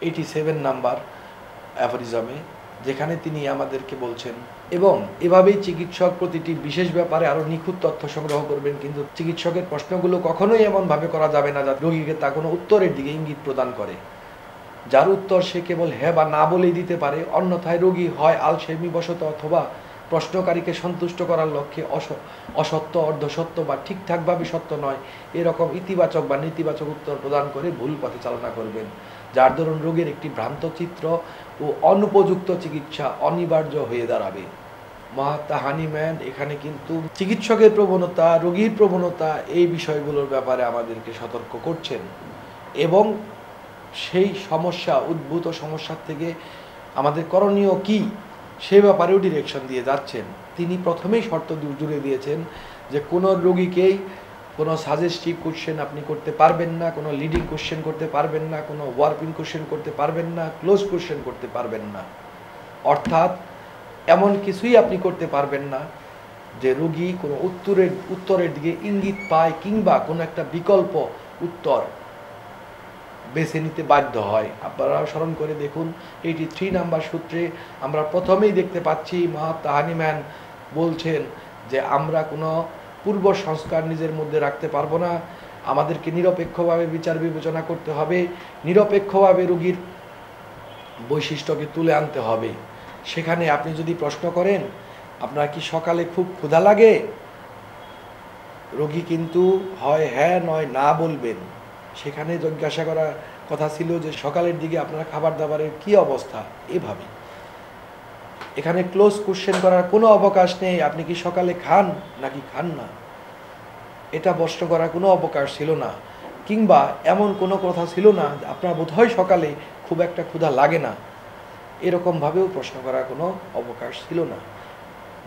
87 number অ্যাফোরিজমে, যেখানে তিনি আমাদেরকে বলছেন, এবং এভাবেই চিকিৎসক প্রতিটি বিশেষ ব্যাপারে আরও নিখুঁত তথ্য সংগ্রহ করবেন, কিন্তু চিকিৎসকের প্রশ্নগুলো কখনোই এমনভাবে করা যাবে না যাতে রোগীকে তা কোনো উত্তরের দিকে ইঙ্গিত প্রদান করে, যার উত্তর সে কেবল হ্যাঁ বা না বলেই দিতে পারে। অন্যথায় রোগী হয় আলসেমিবশত অথবা প্রশ্নকারীকে সন্তুষ্ট করার লক্ষ্যে অসত্য, অর্ধসত্য বা ঠিকঠাকভাবে সত্য নয় এরকম ইতিবাচক বা নেতিবাচক উত্তর প্রদান করে ভুল পথে চালনা করবেন, যার দরুন রোগের একটি ভ্রান্ত চিত্র ও অনুপযুক্ত চিকিৎসা অনিবার্য হয়ে দাঁড়াবে। মহাত্মা হানিম্যান এখানে কিন্তু চিকিৎসকের প্রবণতা, রোগীর প্রবণতা, এই বিষয়গুলোর ব্যাপারে আমাদেরকে সতর্ক করছেন এবং সেই সমস্যা, উদ্ভূত সমস্যার থেকে আমাদের করণীয় কি সে ব্যাপারেও ডিরেকশন দিয়ে যাচ্ছেন। তিনি প্রথমেই শর্ত জুড়ে দিয়েছেন যে কোনো রোগীকেই কোনো সাজেস্টিভ কোশ্চেন আপনি করতে পারবেন না, কোনো লিডিং কোশ্চেন করতে পারবেন না, কোনো ওয়ার্পিং কোশ্চেন করতে পারবেন না, ক্লোজ কোশ্চেন করতে পারবেন না। অর্থাৎ এমন কিছুই আপনি করতে পারবেন না যে রোগী কোনো উত্তরের দিকে ইঙ্গিত পায় কিংবা কোনো একটা বিকল্প উত্তর বেছে নিতে বাধ্য হয়। আপনারা স্মরণ করে দেখুন 83 নাম্বার সূত্রে আমরা প্রথমেই দেখতে পাচ্ছি মহাত্মা হানিম্যান বলছেন যে আমরা কোনো পূর্ব সংস্কার নিজের মধ্যে রাখতে পারবো না, আমাদেরকে নিরপেক্ষভাবে বিচার বিবেচনা করতে হবে, নিরপেক্ষভাবে রোগীর বৈশিষ্ট্যকে তুলে আনতে হবে। সেখানে আপনি যদি প্রশ্ন করেন আপনার কি সকালে খুব ক্ষুধা লাগে, রোগী কিন্তু হয় হ্যাঁ নয় না বলবেন। সেখানে জিজ্ঞাসা করা কথা ছিল যে সকালের দিকে আপনার খাবার দাবারের কি অবস্থা, এভাবে। এখানে ক্লোজ কোশ্চেন করার কোনো অবকাশ নেই, আপনি কি সকালে খান নাকি খান না, এটা প্রশ্ন করার কোনো অবকাশ ছিল না। কিংবা এমন কোনো কথা ছিল না আপনার বোধহয় সকালে খুব একটা ক্ষুধা লাগে না, এরকমভাবেও প্রশ্ন করার কোনো অবকাশ ছিল না।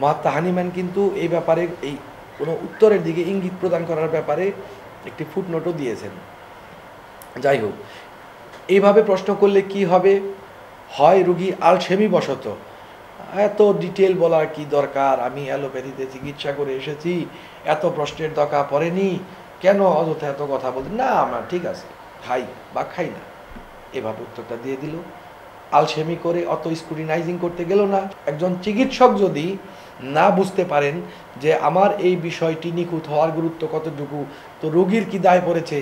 মহাত্মা হানিম্যান কিন্তু এই ব্যাপারে, এই কোনো উত্তরের দিকে ইঙ্গিত প্রদান করার ব্যাপারে একটি ফুটনোটও দিয়েছেন। যাই হোক, এইভাবে প্রশ্ন করলে কি হবে, হয় রোগী আলসেমিবশত এত ডিটেল বলার কি দরকার, আমি অ্যালোপ্যাথিতে চিকিৎসা করে এসেছি, এত প্রশ্নের দরকার পড়েনি, কেন অযথা এত কথা বলতে, না আমার ঠিক আছে খাই বা খাই না, এভাবে উত্তরটা দিয়ে দিল। আলসেমি করে অত স্ক্রুটিনাইজিং করতে গেল না। একজন চিকিৎসক যদি না বুঝতে পারেন যে আমার এই বিষয়টি নিখুঁত হওয়ার গুরুত্ব কতটুকু, তো রোগীর কি দায় পড়েছে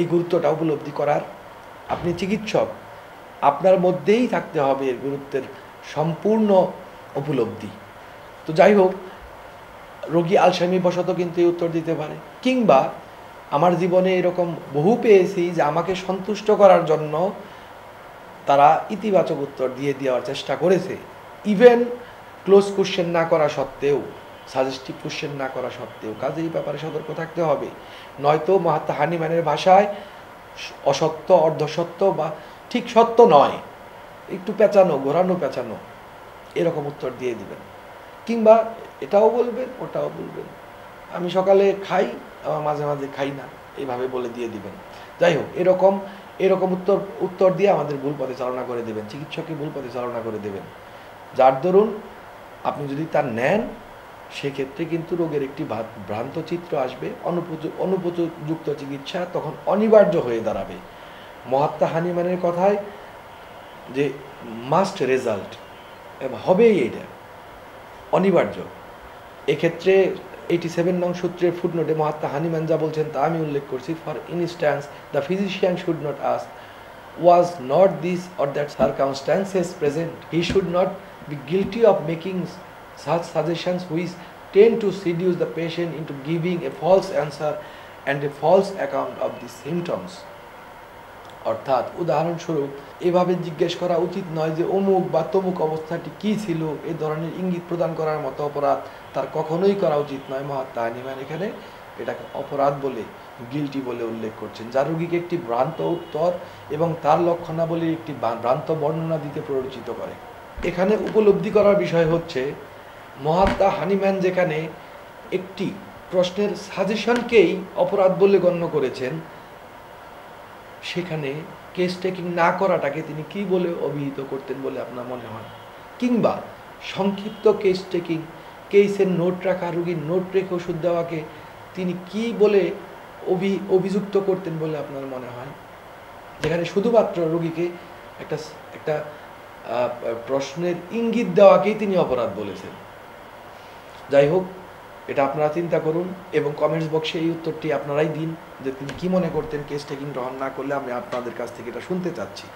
এই গুরুত্বটা উপলব্ধি করার। আপনি চিকিৎসক, আপনার মধ্যেই থাকতে হবে এর গুরুত্বের সম্পূর্ণ উপলব্ধি। তো যাই হোক, রোগী আলসেমিবশত কিন্তু এই উত্তর দিতে পারে। কিংবা আমার জীবনে এরকম বহু পেয়েছি যে আমাকে সন্তুষ্ট করার জন্য তারা ইতিবাচক উত্তর দিয়ে দেওয়ার চেষ্টা করেছে, ইভেন ক্লোজ কোশ্চেন না করা সত্ত্বেও, সাজেস্টিভ কোশ্চেন না করা সত্ত্বেও। কাজে এই ব্যাপারে সতর্ক থাকতে হবে, নয়তো মহাত্মা হানিম্যানের ভাষায় অসত্য, অর্ধসত্য বা ঠিক সত্য নয়, একটু পেঁচানো, ঘোরানো পেঁচানো, এরকম উত্তর দিয়ে দিবেন। কিংবা এটাও বলবেন ওটাও বলবেন, আমি সকালে খাই আবার মাঝে মাঝে খাই না, এইভাবে বলে দিয়ে দিবেন। যাই হোক, এরকম উত্তর দিয়ে আমাদের ভুল পথে চালনা করে দেবেন, চিকিৎসককে ভুল পথে চালনা করে দেবেন, যার দরুন আপনি যদি তা নেন সেক্ষেত্রে কিন্তু রোগের একটি ভ্রান্ত চিত্র আসবে, অনুপযুক্ত চিকিৎসা তখন অনিবার্য হয়ে দাঁড়াবে। মহাত্মা হানিম্যানের কথায় যে মাস্ট রেজাল্ট হবেই, এটা অনিবার্য। এক্ষেত্রে 87 নং সূত্রের ফুটনোটে মহাত্মা হানিম্যান যা বলছেন তা আমি উল্লেখ করছি। For instance, the physician should not ask was not this or that circumstances present, he should not be guilty of making such suggestions which tend to seduce the patient into giving a false answer and a false account of the symptoms. অর্থাৎ উদাহরণস্বরূপ এভাবে জিজ্ঞেস করা উচিত নয় যে অমুক বা তমুক অবস্থাটি কী ছিল, এই ধরনের ইঙ্গিত প্রদান করার মতো অপরাধ তার কখনোই করা উচিত নয়। মহাত্মা হানিম্যান এখানে এটাকে অপরাধ বলে, গিল্টি বলে উল্লেখ করছেন, যা রোগীকে একটি ভ্রান্ত উত্তর এবং তার লক্ষণাবলীর একটি ভ্রান্ত বর্ণনা দিতে প্ররোচিত করে। এখানে উপলব্ধি করার বিষয় হচ্ছে মহাত্মা হানিম্যান যেখানে একটি প্রশ্নের সাজেশনকেই অপরাধ বলে গণ্য করেছেন, সেখানে কেস টেকিং না করাটাকে তিনি কি বলে অভিহিত করতেন বলে আপনার মনে হয়? কিংবা সংক্ষিপ্ত কেস টেকিং, কেসের নোট রাখা, রোগীর নোট রেখে ওষুধ দেওয়াকে তিনি কি বলে অভিযুক্ত করতেন বলে আপনার মনে হয়? যেখানে শুধুমাত্র রোগীকে একটা একটা প্রশ্নের ইঙ্গিত দেওয়াকেই তিনি অপরাধ বলেছেন। যাই হোক, এটা আপনারা চিন্তা করুন এবং কমেন্টস বক্সে এই উত্তরটি আপনারাই দিন যে তিনি কি মনে করতেন কেস টেকিং গ্রহণ না করলে। আমি আপনাদের কাছ থেকে এটা শুনতে চাচ্ছি।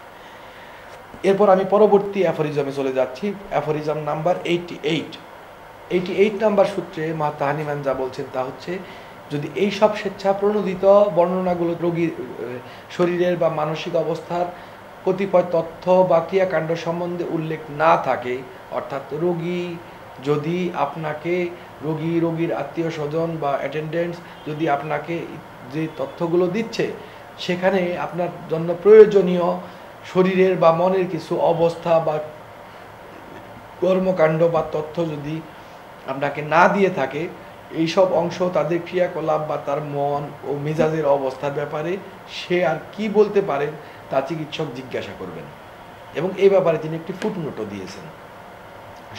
এরপর আমি পরবর্তী অ্যাফোরিজমে চলে যাচ্ছি। অ্যাফোরিজম নাম্বার 88 নাম্বার সূত্রে মাহাত্মা হানিম্যান যা বলছেন তা হচ্ছে, যদি এই সব স্বেচ্ছা প্রণোদিত বর্ণনাগুলো রোগীর শরীরের বা মানসিক অবস্থার কতিপয় তথ্য বা ক্রিয়াকাণ্ড সম্বন্ধে উল্লেখ না থাকে, অর্থাৎ যদি আপনাকে রোগীর আত্মীয় স্বজন বা অ্যাটেন্ডেন্টস যদি আপনাকে যে তথ্যগুলো দিচ্ছে সেখানে আপনার জন্য প্রয়োজনীয় শরীরের বা মনের কিছু অবস্থা বা কর্মকাণ্ড বা তথ্য যদি আপনাকে না দিয়ে থাকে, এইসব অংশ তাদের ক্রিয়াকলাপ বা তার মন ও মেজাজের অবস্থার ব্যাপারে সে আর কি বলতে পারেন তা চিকিৎসক জিজ্ঞাসা করবেন। এবং এই ব্যাপারে তিনি একটি ফুটনোটও দিয়েছেন।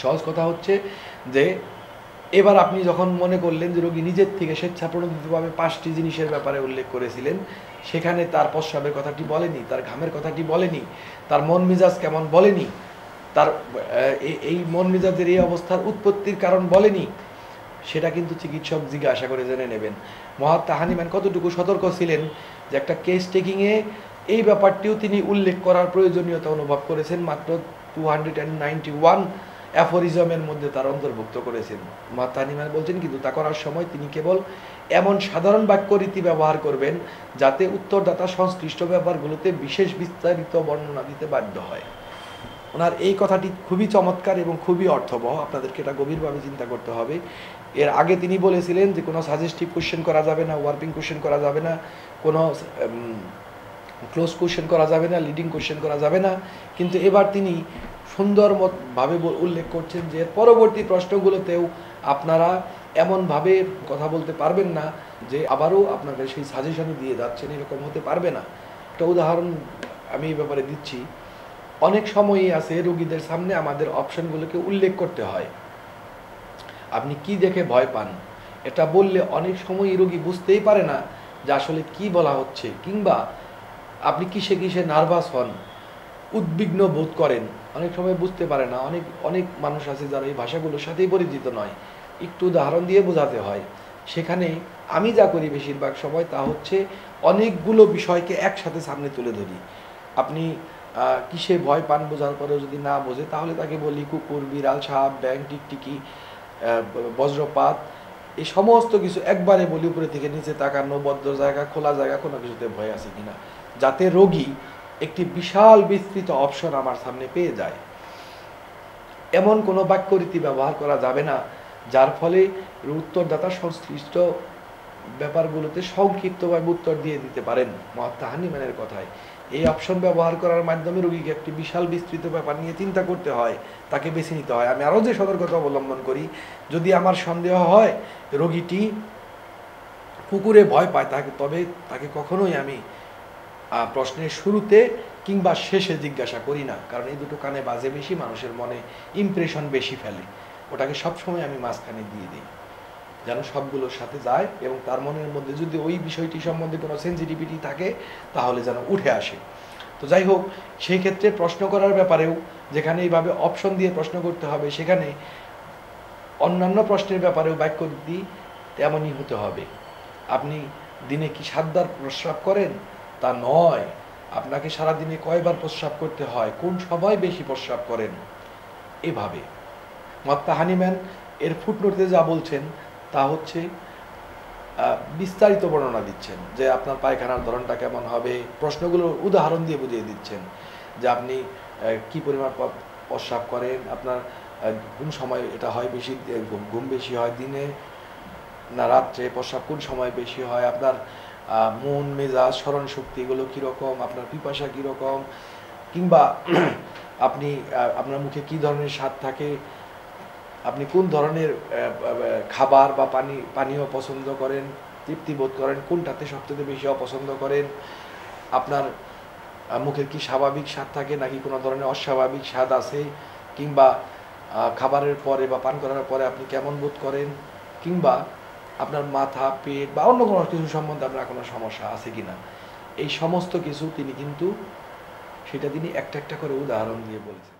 সহজ কথা হচ্ছে যে এবার আপনি যখন মনে করলেন যে রোগী নিজের থেকে স্বেচ্ছাপ্রণোদিতভাবে 5টি জিনিসের ব্যাপারে উল্লেখ করেছিলেন, সেখানে তার প্রস্রাবের কথাটি বলেনি, তার ঘামের কথাটি বলেনি, তার মন মেজাজ কেমন বলেনি, তার এই মন মেজাজের এই অবস্থার উৎপত্তির কারণ বলেনি, সেটা কিন্তু চিকিৎসক জিজ্ঞাসা করে জেনে নেবেন। মাহাত্মা হানিম্যান কতটুকু সতর্ক ছিলেন যে একটা কেস টেকিংয়ে এই ব্যাপারটিও তিনি উল্লেখ করার প্রয়োজনীয়তা অনুভব করেছেন। মাত্র 291 অ্যাফোরিজমের মধ্যে তার অন্তর্ভুক্ত করেছেন। মাহাত্মা হানিম্যান বলছেন, কিন্তু তা করার সময় তিনি কেবল এমন সাধারণ বাক্য রীতি ব্যবহার করবেন যাতে উত্তরদাতা সংশ্লিষ্ট ব্যাপারগুলোতে বিশেষ বিস্তারিত বর্ণনা দিতে বাধ্য হয়। ওনার এই কথাটি খুবই চমৎকার এবং খুবই অর্থবহ। আপনাদেরকে এটা গভীরভাবে চিন্তা করতে হবে। এর আগে তিনি বলেছিলেন যে কোনো সাজেস্টিভ কোশ্চেন করা যাবে না, ওয়ার্পিং কোশ্চেন করা যাবে না, কোনো ক্লোজ কোশ্চেন করা যাবে না, লিডিং কোশ্চেন করা যাবে না। কিন্তু এবার তিনি সুন্দরভাবে উল্লেখ করছেন যে পরবর্তী প্রশ্নগুলোতেও আপনারা এমনভাবে কথা বলতে পারবেন না যে আবারও আপনাদের সেই সাজেশনই দিয়ে যাচ্ছেন, এরকম হতে পারবে না। একটা উদাহরণ আমি এই ব্যাপারে দিচ্ছি। অনেক সময়ই আছে রোগীদের সামনে আমাদের অপশনগুলোকে উল্লেখ করতে হয়। আপনি কি দেখে ভয় পান এটা বললে অনেক সময়ই রোগী বুঝতেই পারে না যে আসলে কি বলা হচ্ছে, কিংবা আপনি কিসে নার্ভাস হন, উদ্বিগ্ন বোধ করেন, অনেক সময় বুঝতে পারে না। অনেক মানুষ আছে যারা এই ভাষাগুলোর সাথেই পরিচিত নয়, একটু উদাহরণ দিয়ে বোঝাতে হয়। সেখানে আমি যা করি বেশিরভাগ সময় তা হচ্ছে অনেকগুলো বিষয়কে একসাথে সামনে তুলে ধরি। আপনি কিসে ভয় পান বোঝার পরেও যদি না বোঝে তাহলে তাকে বলি কুকুর, বিড়াল, সাপ, ব্যাঙ, টিকটিকি, বজ্রপাত, এই সমস্ত কিছু একবারে বলি, উপরে থেকে নিচে তাকানো, বদ্ধ জায়গা, খোলা জায়গা, কোনো কিছুতে ভয় আছে কিনা, যাতে রোগী একটি বিশাল বিস্তৃত অপশন আমার সামনে পেয়ে যায়। এমন কোনো বাক্য রীতি ব্যবহার করা যাবে না যার ফলে উত্তরদাতা সংশ্লিষ্ট ব্যাপারগুলোতে সংক্ষিপ্তভাবে উত্তর দিয়ে দিতে পারেন। মাহাত্মা হানিম্যানের কথায় এই অপশন ব্যবহার করার মাধ্যমে রোগীকে একটি বিশাল বিস্তৃত ব্যাপার নিয়ে চিন্তা করতে হয়, তাকে বেছে নিতে হয়। আমি আরও যে সতর্কতা অবলম্বন করি, যদি আমার সন্দেহ হয় রোগীটি কুকুরে ভয় পায় তবে তাকে কখনোই আমি প্রশ্নের শুরুতে কিংবা শেষে জিজ্ঞাসা করি না, কারণ এই দুটো কানে বাজে বেশি, মানুষের মনে ইমপ্রেশন বেশি ফেলে। ওটাকে সবসময় আমি মাঝখানে দিয়ে দিই যেন সবগুলোর সাথে যায় এবং তার মনের মধ্যে যদি ওই বিষয়টি সম্বন্ধে কোনো সেন্সিটিভিটি থাকে তাহলে যেন উঠে আসে। তো যাই হোক, সেই ক্ষেত্রে প্রশ্ন করার ব্যাপারেও যেখানে এইভাবে অপশন দিয়ে প্রশ্ন করতে হবে, সেখানে অন্যান্য প্রশ্নের ব্যাপারেও বাক্য রীতি তেমনই হতে হবে। আপনি দিনে কি 7 বার প্রস্রাব করেন তা নয়, আপনাকে সারাদিনে কয়বার প্রস্রাব করতে হয়, কোন সময় বেশি প্রস্রাব করেন, এভাবে। মাহাত্মা হানিম্যান এর ফুটনোটে যা বলছেন তা হচ্ছে বিস্তারিত বর্ণনা দিচ্ছেন যে আপনার পায়খানার ধরনটা কেমন হবে, প্রশ্নগুলোর উদাহরণ দিয়ে বুঝিয়ে দিচ্ছেন যে আপনি কি পরিমাণ প্রস্রাব করেন, আপনার কোন সময় এটা হয় বেশি, ঘুম বেশি হয় দিনে না রাত্রে, প্রস্রাব কোন সময় বেশি হয়, আপনার মন মেজাজ স্মরণ শক্তি এগুলো কীরকম, আপনার পিপাসা কীরকম, কিংবা আপনি আপনার মুখে কী ধরনের স্বাদ থাকে, আপনি কোন ধরনের খাবার বা পানীয় পছন্দ করেন, তৃপ্তি বোধ করেন, কোনটাতে সবচেয়ে বেশি অপছন্দ করেন, আপনার মুখের কি স্বাভাবিক স্বাদ থাকে নাকি কোনো ধরনের অস্বাভাবিক স্বাদ আছে, কিংবা খাবারের পরে বা পান করার পরে আপনি কেমন বোধ করেন, কিংবা আপনার মাথা, পেট বা অন্য কোনো কিছু সম্বন্ধে আপনার কোনো সমস্যা আছে কিনা, এই সমস্ত কিছু তিনি কিন্তু সেটা তিনি একটা একটা করে উদাহরণ দিয়ে বলেছেন।